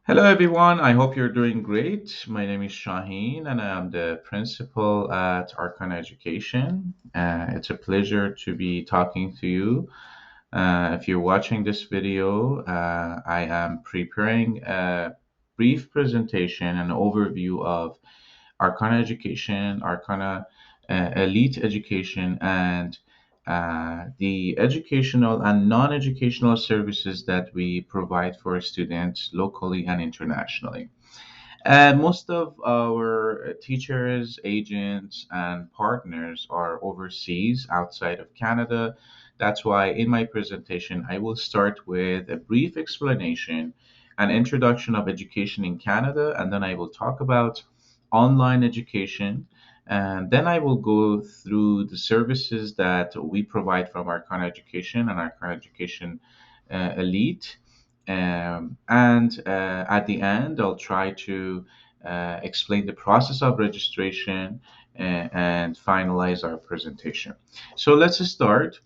Hello, everyone. I hope you're doing great. My name is Shaheen, and I'm the principal at Arkana Education. It's a pleasure to be talking to you. If you're watching this video, I am preparing a brief presentation and overview of Arkana Education, Arkana Elite Education, and the educational and non-educational services that we provide for students locally and internationally. Most of our teachers, agents, and partners are overseas outside of Canada. That's why in my presentation, I will start with a brief explanation and introduction of education in Canada, and then I will talk about online education. And then I will go through the services that we provide from our current education and our current education elite. And at the end, I'll try to explain the process of registration and finalize our presentation. So let's start.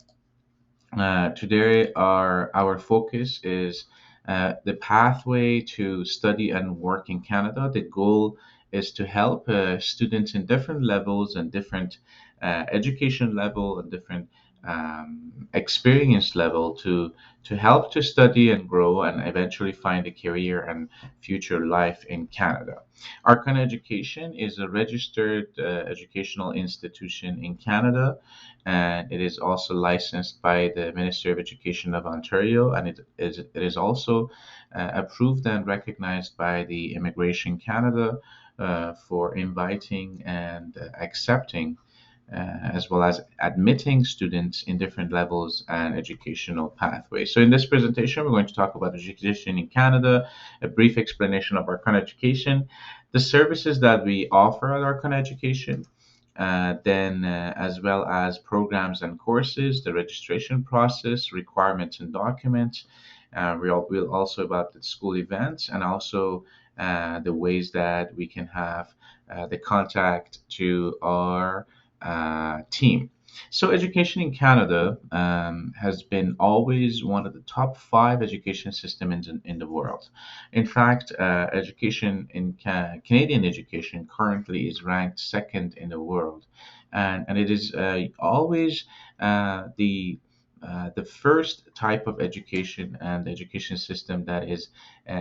Today, our focus is the pathway to study and work in Canada. The goal is to help students in different levels and different education level and different experience level to help to study and grow and eventually find a career and future life in Canada. Arkana Education is a registered educational institution in Canada, and it is also licensed by the Ministry of Education of Ontario, and it is also approved and recognized by the Immigration Canada for inviting and accepting, as well as admitting students in different levels and educational pathways. So in this presentation, we're going to talk about education in Canada, a brief explanation of Arkana Education, the services that we offer at Arkana Education, then as well as programs and courses, the registration process, requirements and documents. We'll also about the school events and also the ways that we can have the contact to our team. So, education in Canada has been always one of the top five education systems in the world. In fact, education in Canadian education currently is ranked second in the world, and it is always the first type of education and education system that is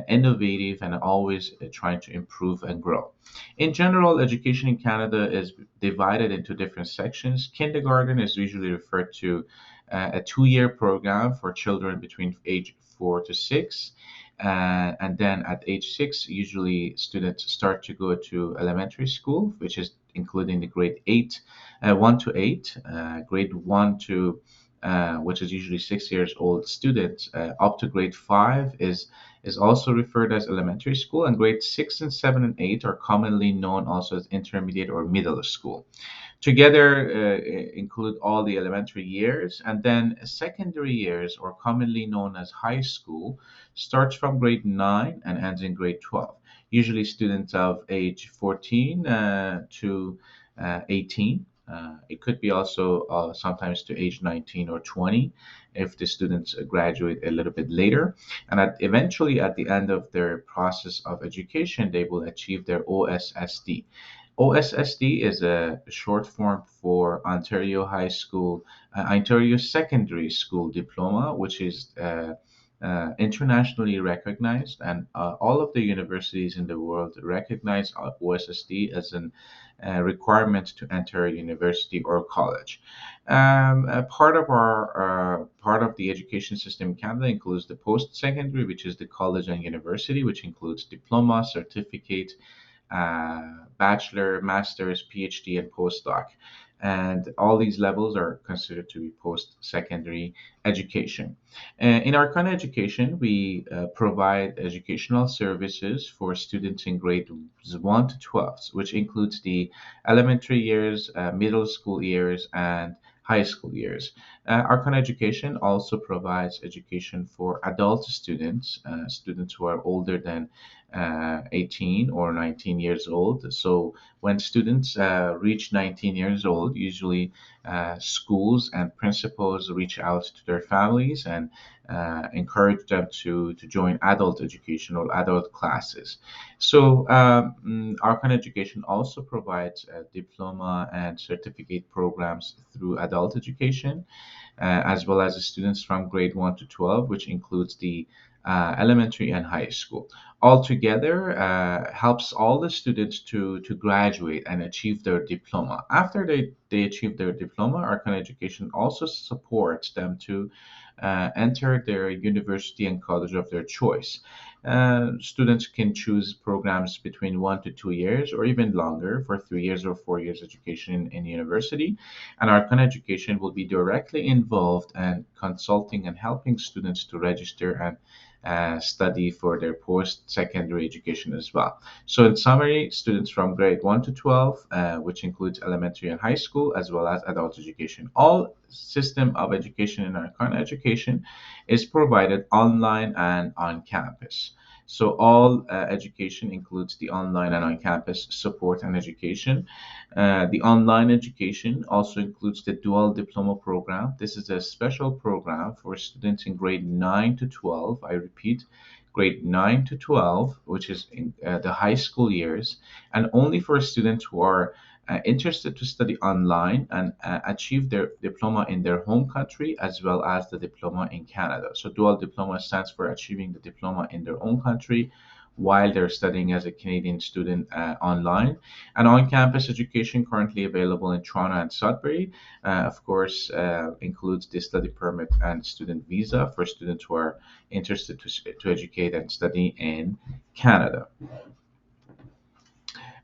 innovative and always trying to improve and grow. In general, education in Canada is divided into different sections. Kindergarten is usually referred to a 2 year program for children between age 4 to 6. And then at age 6, usually students start to go to elementary school, which is including the grade 8, 1 to 8, grade 1 to which is usually 6 years old students, up to grade 5 is also referred as elementary school, and grade 6 and 7 and 8 are commonly known also as intermediate or middle school. Together include all the elementary years, and then secondary years, or commonly known as high school, starts from grade 9 and ends in grade 12. Usually students of age 14 to 18. It could be also sometimes to age 19 or 20 if the students graduate a little bit later. And eventually, at the end of their process of education, they will achieve their OSSD. OSSD is a short form for Ontario Secondary School Diploma, which is internationally recognized, and all of the universities in the world recognize OSSD as an requirement to enter a university or college. A part of the education system in Canada includes the post-secondary, which is the college and university, which includes diploma, certificate, bachelor, master's, PhD, and postdoc. And all these levels are considered to be post-secondary education. In our current education, we provide educational services for students in grades 1 to 12, which includes the elementary years, middle school years, and high school years. Our current education also provides education for adult students, students who are older than 18 or 19 years old. So when students reach 19 years old, usually schools and principals reach out to their families and encourage them to join adult education or adult classes. So, Arcan Education also provides diploma and certificate programs through adult education, as well as the students from grade 1 to 12, which includes the elementary and high school. Altogether, helps all the students to graduate and achieve their diploma. After they achieve their diploma, Arcan Education also supports them to enter their university and college of their choice. Students can choose programs between 1 to 2 years or even longer for 3 years or 4 years education in university. And Arcan Education will be directly involved and consulting and helping students to register and study for their post-secondary education as well. So, in summary, students from grade 1 to 12, which includes elementary and high school, as well as adult education. All system of education in Arkana education is provided online and on campus. So all education includes the online and on-campus support and education. The online education also includes the dual diploma program. This is a special program for students in grade 9 to 12. I repeat, grade 9 to 12, which is in the high school years, and only for students who are interested to study online and achieve their diploma in their home country as well as the diploma in Canada. So, dual diploma stands for achieving the diploma in their own country while they're studying as a Canadian student online. And on campus education currently available in Toronto and Sudbury, of course, includes the study permit and student visa for students who are interested to educate and study in Canada.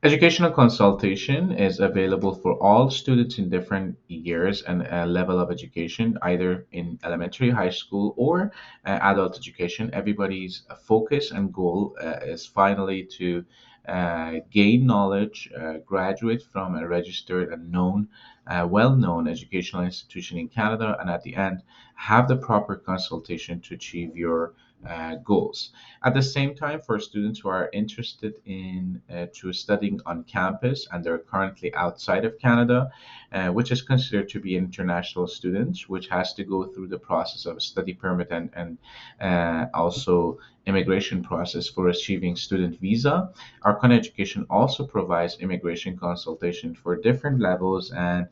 Educational consultation is available for all students in different years and level of education, either in elementary, high school, or adult education. Everybody's focus and goal is finally to gain knowledge, graduate from a registered and known, well-known educational institution in Canada, and at the end, have the proper consultation to achieve your goals. At the same time, for students who are interested in to studying on campus and they're currently outside of Canada, which is considered to be international students, which has to go through the process of a study permit and also immigration process for achieving student visa. Arkana Education also provides immigration consultation for different levels and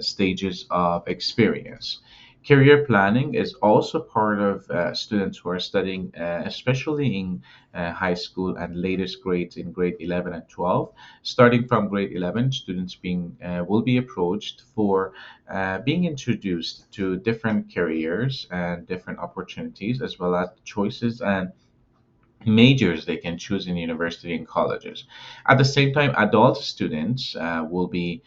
stages of experience. Career planning is also part of students who are studying, especially in high school and latest grades in grade 11 and 12. Starting from grade 11, students being will be approached for being introduced to different careers and different opportunities, as well as choices and majors they can choose in university and colleges. At the same time, adult students will be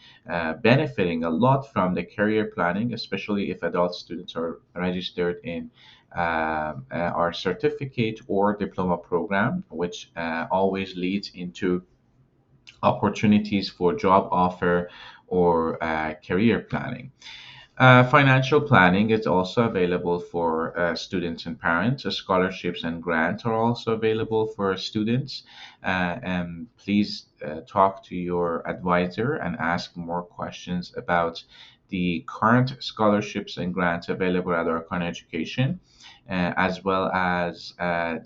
benefiting a lot from the career planning, especially if adult students are registered in our certificate or diploma program, which always leads into opportunities for job offer or career planning. Financial planning is also available for students and parents. Scholarships and grants are also available for students. And please talk to your advisor and ask more questions about the current scholarships and grants available at our current education, as well as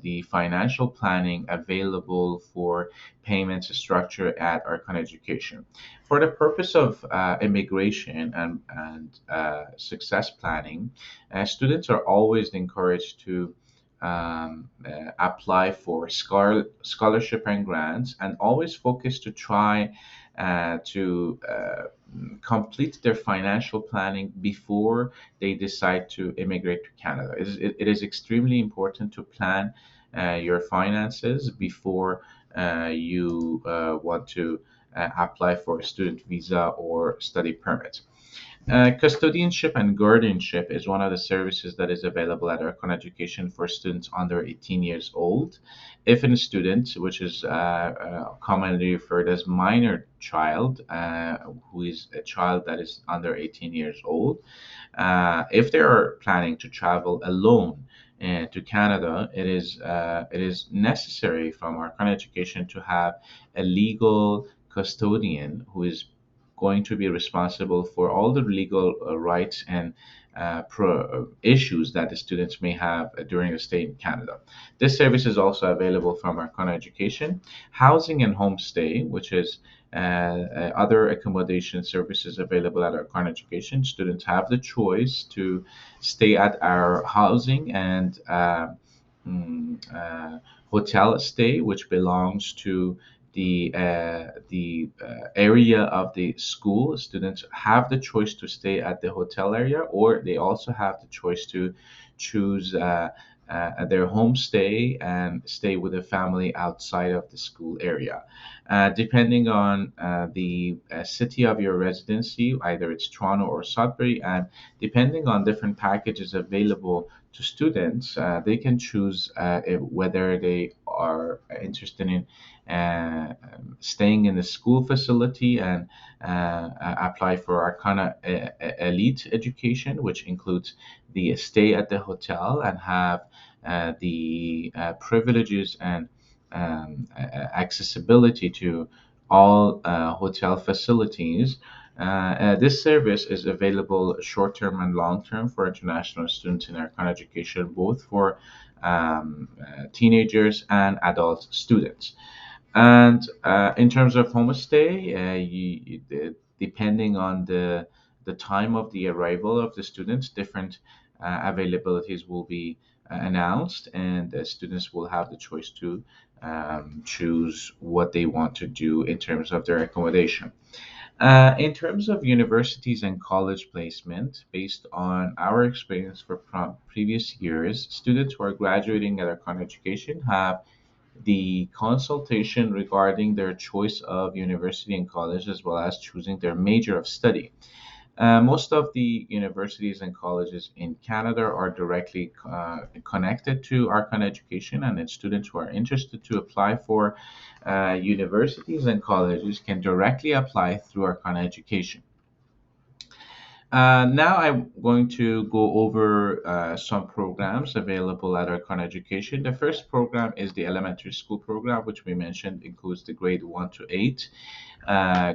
the financial planning available for payments structure at our current education. For the purpose of immigration and success planning, students are always encouraged to apply for scholarship and grants and always focus to try to complete their financial planning before they decide to immigrate to Canada. It is extremely important to plan your finances before you want to apply for a student visa or study permit. Custodianship and guardianship is one of the services that is available at Arkon Education for students under 18 years old. If a student, which is commonly referred as minor child, who is a child that is under 18 years old, if they are planning to travel alone to Canada, it is necessary from our current education to have a legal custodian who is going to be responsible for all the legal rights and issues that the students may have during a stay in Canada. This service is also available from Arkana Education. Housing and homestay, which is other accommodation services available at Arkana Education. Students have the choice to stay at our housing and hotel stay, which belongs to the area of the school. Students have the choice to stay at the hotel area, or they also have the choice to choose their homestay and stay with a family outside of the school area. Depending on the city of your residency, either it's Toronto or Sudbury, and depending on different packages available to students, they can choose whether they are interested in staying in the school facility and apply for Arcana Elite Education, which includes the stay at the hotel and have the privileges and accessibility to all hotel facilities. This service is available short term and long term for international students in Arcana Education, both for teenagers and adult students. And in terms of homestay, depending on the time of the arrival of the students, different availabilities will be announced, and the students will have the choice to choose what they want to do in terms of their accommodation. In terms of universities and college placement, based on our experience for previous years, students who are graduating at Arcana Education have the consultation regarding their choice of university and college, as well as choosing their major of study. Most of the universities and colleges in Canada are directly connected to Arcana Education, and then students who are interested to apply for universities and colleges can directly apply through Arcana Education. Now I'm going to go over some programs available at Arkana Education. The first program is the elementary school program, which we mentioned includes the grade 1 to 8.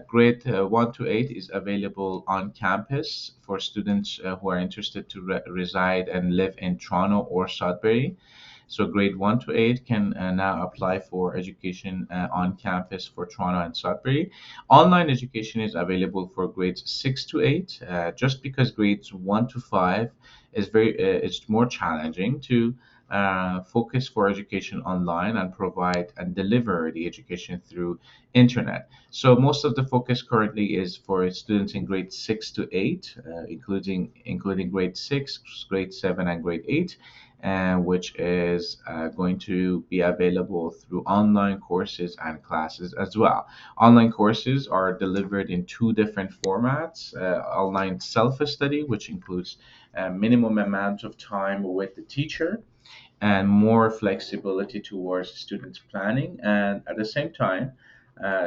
Grade 1 to 8 is available on campus for students who are interested to reside and live in Toronto or Sudbury. So grade 1 to 8 can now apply for education on campus for Toronto and Sudbury. Online education is available for grades 6 to 8, just because grades 1 to 5 is it's more challenging to focus for education online and provide and deliver the education through internet. So most of the focus currently is for students in grade 6 to 8, including grade 6, grade 7, and grade 8, which is going to be available through online courses and classes as well. Online courses are delivered in two different formats: online self-study, which includes a minimum amount of time with the teacher and more flexibility towards students' planning. And at the same time,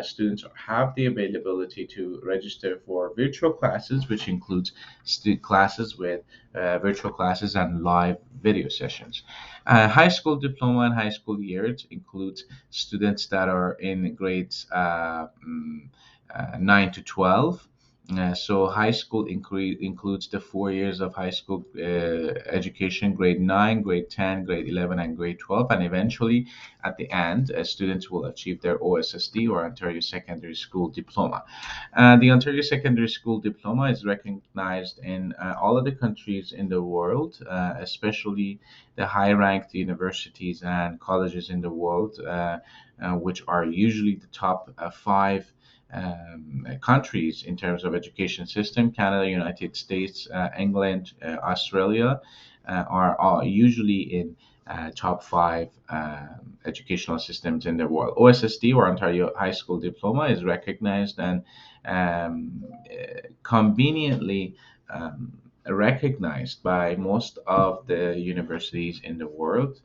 students have the availability to register for virtual classes, which includes classes with virtual classes and live video sessions. High school diploma and high school years includes students that are in grades 9 to 12. So high school includes the 4 years of high school education: grade 9, grade 10, grade 11, and grade 12. And eventually, at the end, students will achieve their OSSD, or Ontario Secondary School Diploma. The Ontario Secondary School Diploma is recognized in all of the countries in the world, especially the high-ranked universities and colleges in the world, which are usually the top five countries in terms of education system. Canada, United States, England, Australia are usually in top five educational systems in the world. OSSD, or Ontario High School Diploma, is recognized and conveniently recognized by most of the universities in the world.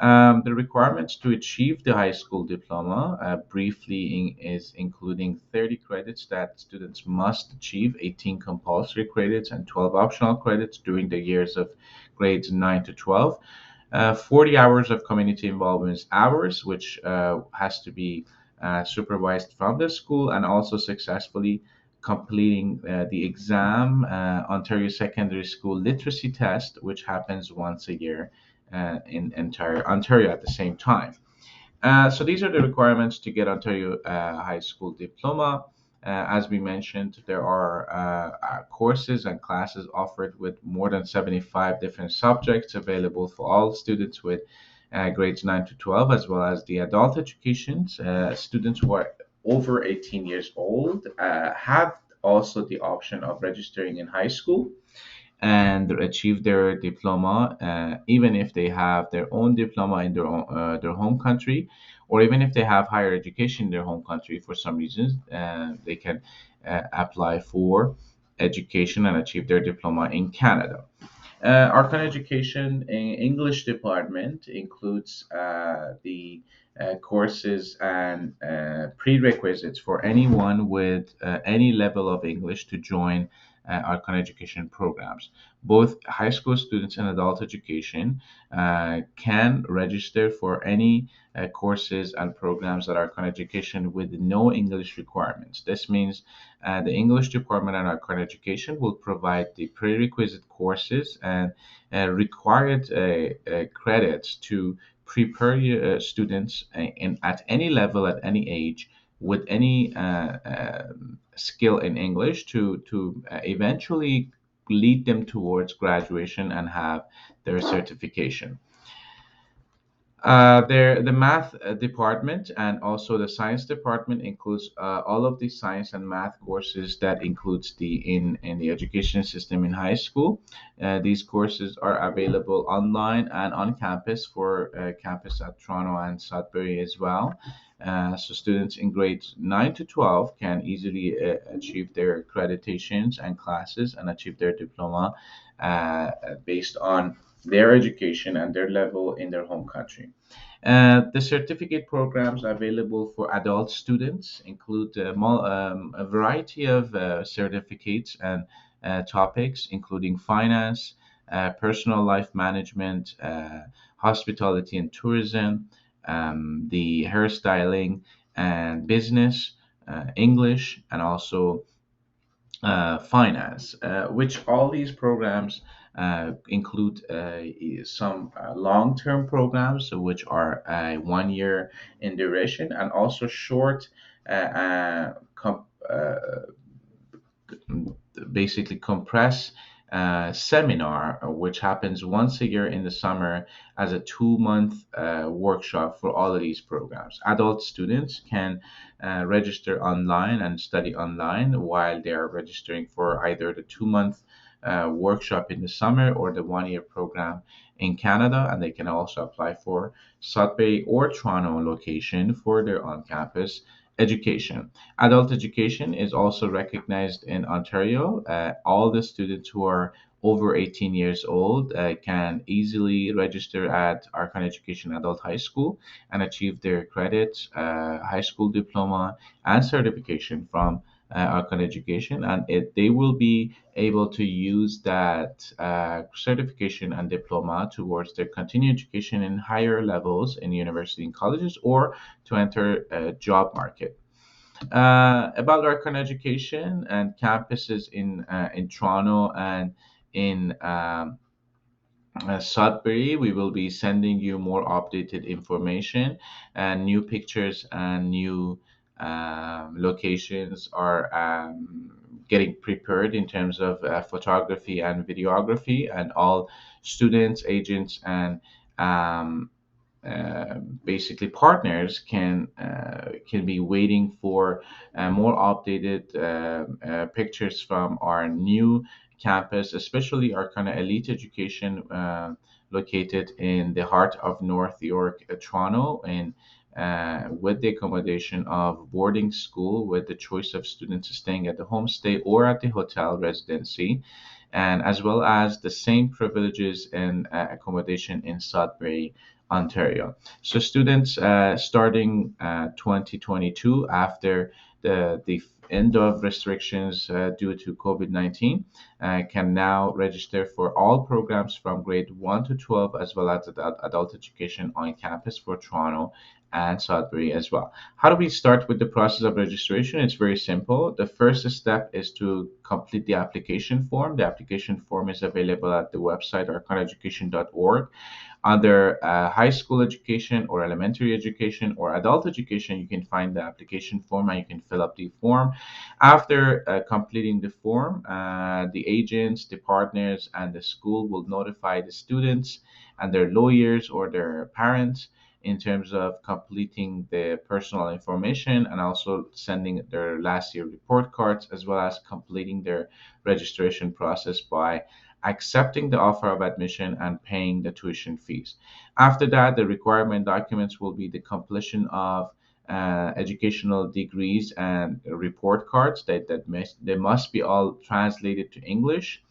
The requirements to achieve the high school diploma, briefly, is including 30 credits that students must achieve, 18 compulsory credits, and 12 optional credits during the years of grades 9 to 12. 40 hours of community involvement hours, which has to be supervised from the school and also successfully completing the exam, Ontario Secondary School Literacy Test, which happens once a year in entire Ontario at the same time. So these are the requirements to get Ontario High School Diploma. As we mentioned, there are courses and classes offered with more than 75 different subjects available for all students with grades 9 to 12, as well as the adult education. Students who are over 18 years old have also the option of registering in high school and achieve their diploma, even if they have their own diploma in their home country, or even if they have higher education in their home country for some reasons, they can apply for education and achieve their diploma in Canada. Arkana Education English department includes the courses and prerequisites for anyone with any level of English to join Arkana Education programs. Both high school students and adult education can register for any courses and programs at Arkana Education with no English requirements. This means the English department at Arkana Education will provide the prerequisite courses and required credits to prepare students at any level, at any age, with any skill in English to eventually lead them towards graduation and have their certification. The math department and also the science department includes all of the science and math courses that includes in the education system in high school. These courses are available online and on campus for campus at Toronto and Sudbury as well. So students in grades 9 to 12 can easily achieve their accreditations and classes and achieve their diploma based on their education and their level in their home country. The certificate programs available for adult students include a variety of certificates and topics, including finance, personal life management, hospitality and tourism, the hairstyling and business, English, and also finance, which all these programs include some long-term programs, which are 1 year in duration, and also short, uh, uh, com- uh, basically compress seminar, which happens once a year in the summer as a 2 month workshop for all of these programs. Adult students can register online and study online while they are registering for either the 2 month workshop in the summer or the 1 year program in Canada, and they can also apply for Sudbury or Toronto location for their on campus education. Adult education is also recognized in Ontario. All the students who are over 18 years old can easily register at Arkana Education Adult High School and achieve their credits, high school diploma, and certification from Arkana Education. And they will be able to use that certification and diploma towards their continued education in higher levels in university and colleges or to enter a job market. About our current education and campuses in Toronto and in Sudbury, we will be sending you more updated information and new pictures and new locations are getting prepared in terms of photography and videography, and all students, agents, and um, basically partners can be waiting for more updated pictures from our new campus, especially our kind of elite education located in the heart of North York, Toronto, and with the accommodation of boarding school with the choice of students staying at the homestay or at the hotel residency, and as well as the same privileges and accommodation in Sudbury, Ontario. So students starting 2022 after the end of restrictions due to COVID-19, can now register for all programs from grade 1 to 12, as well as adult education on campus for Toronto and Sudbury as well. How do we start with the process of registration? It's very simple. The first step is to complete the application form. The application form is available at the website arkanaeducation.org. Under high school education or elementary education or adult education, you can find the application form and you can fill up the form. After completing the form, the agents, the partners, and the school will notify the students and their lawyers or their parents in terms of completing the personal information and also sending their last year report cards, as well as completing their registration process by accepting the offer of admission and paying the tuition fees. After that, the requirement documents will be the completion of educational degrees and report cards they must be all translated to English.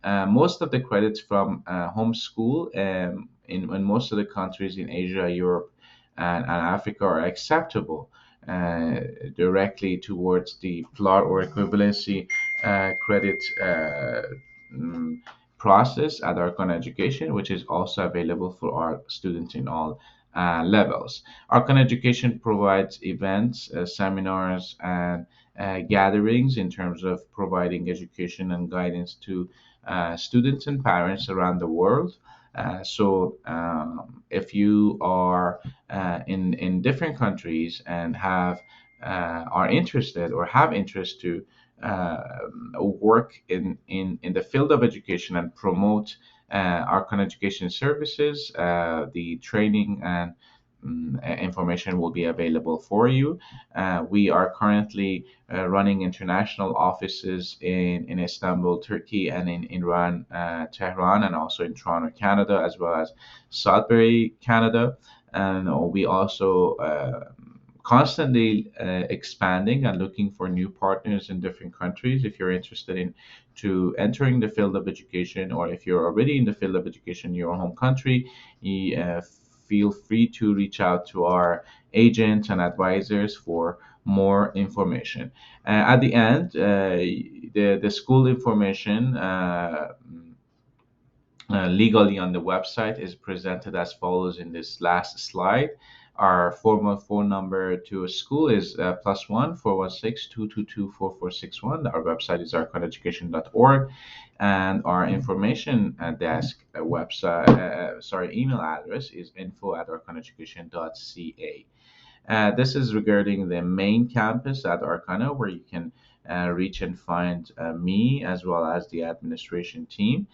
Most of the credits from home school in most of the countries in Asia, Europe, and Africa are acceptable uh, directly towards the plot or equivalency credit mm, process at Arkana Education, which is also available for our students in all levels. Arkana Education provides events, seminars, and gatherings in terms of providing education and guidance to students and parents around the world. If you are in different countries and are interested or have interest to uh, work in the field of education and promote our kind of education services, the training and information will be available for you. We are currently running international offices in Istanbul, Turkey, and in Iran, Tehran, and also in Toronto, Canada, as well as Sudbury, Canada. And we also constantly expanding and looking for new partners in different countries. If you're interested in to entering the field of education, or if you're already in the field of education in your home country, feel free to reach out to our agents and advisors for more information. At the end, the school information legally on the website is presented as follows in this last slide. Our formal phone number to a school is +1 416 222 4461. Our website is arconeducation.org, and our information desk website, email address is info@arconeducation.ca. This is regarding the main campus at Arkana, where you can reach and find me as well as the administration team.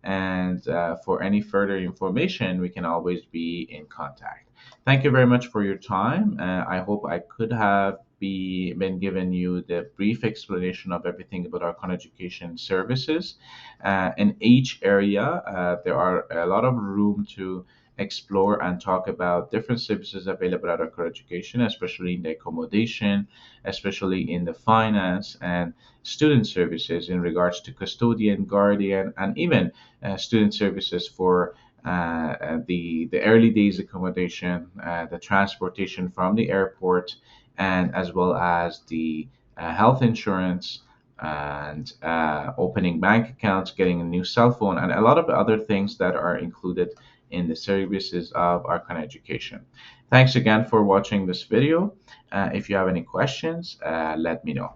And for any further information, we can always be in contact. Thank you very much for your time. I hope I could have been giving you the brief explanation of everything about our con education services. In each area, there are a lot of room to explore and talk about different services available at our education, especially in the accommodation, especially in the finance and student services in regards to custodian, guardian, and even student services for the early days accommodation, the transportation from the airport, and as well as the health insurance and opening bank accounts, getting a new cell phone, and a lot of other things that are included in the services of Arkana Education. Thanks again for watching this video. If you have any questions, let me know.